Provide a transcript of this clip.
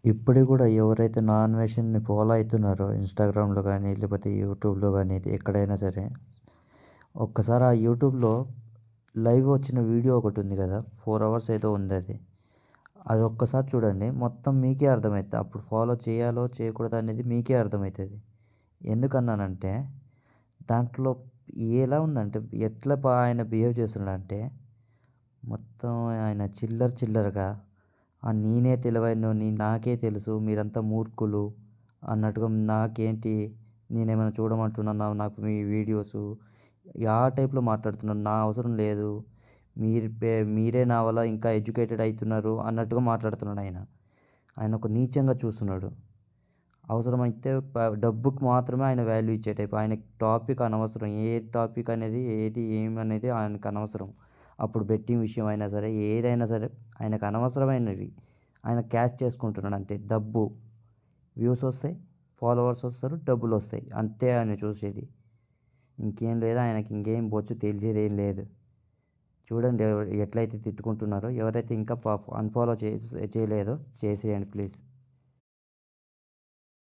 ఇప్పటికి కూడా ఎవరైతే నా అన్వేషణని ఫాలో అవుతున్నారో ఇన్స్టాగ్రామ్లో కానీ లేకపోతే యూట్యూబ్లో కానీ ఎక్కడైనా సరే ఒక్కసారి ఆ యూట్యూబ్లో లైవ్ వచ్చిన వీడియో ఒకటి ఉంది కదా 4 అవర్స్ ఏదో ఉంది అది. అది ఒక్కసారి చూడండి మొత్తం మీకే అర్థమవుతుంది. అప్పుడు ఫాలో చేయాలో చేయకూడదు అనేది మీకే అర్థమవుతుంది. ఎందుకన్నానంటే దాంట్లో ఎలా ఉందంటే ఎట్లా ఆయన బిహేవ్ చేస్తున్నాడంటే మొత్తం ఆయన చిల్లరగా నేనే తెలివైనోడిని నాకే తెలుసు మీరంతా మూర్ఖులు అన్నట్టుగా నాకేంటి నేనేమైనా చూడమంటున్నానా నాకు మీ వీడియోసు ఆ టైప్‌లో మాట్లాడుతున్నాడు. నా అవసరం లేదు. మీరే నా వల్ల ఇంకా ఎడ్యుకేటెడ్ అయితున్నారు అన్నట్టుగా మాట్లాడుతున్నాడు ఆయన. ఆయన ఒక నీచంగా చూస్తున్నాడు. అవసరమైతే డబ్బుకి మాత్రమే ఆయన వాల్యూ ఇచ్చే టైప్. ఆయనకి టాపిక్ అనవసరం. ఏ టాపిక్ అనేది ఏది ఏమనేది ఆయనకు అనవసరం. అప్పుడు బెట్టింగ్ విషయం అయినా సరే ఏదైనా సరే ఆయనకు అనవసరమైనవి ఆయన క్యాష్ చేసుకుంటున్నాడు అంతే. డబ్బు, వ్యూస్ వస్తాయి, ఫాలోవర్స్ వస్తారు, డబ్బులొస్తాయి. అంతే ఆయన చూసేది. ఇంకేం లేదు ఆయనకి ఇంకేం బొచ్చు తెలిసేదేం లేదు. చూడండి ఎట్లయితే తిట్టుకుంటున్నారో. ఎవరైతే ఇంకా అన్‌ఫాలో చేయలేదో చేసేయండి ప్లీజ్.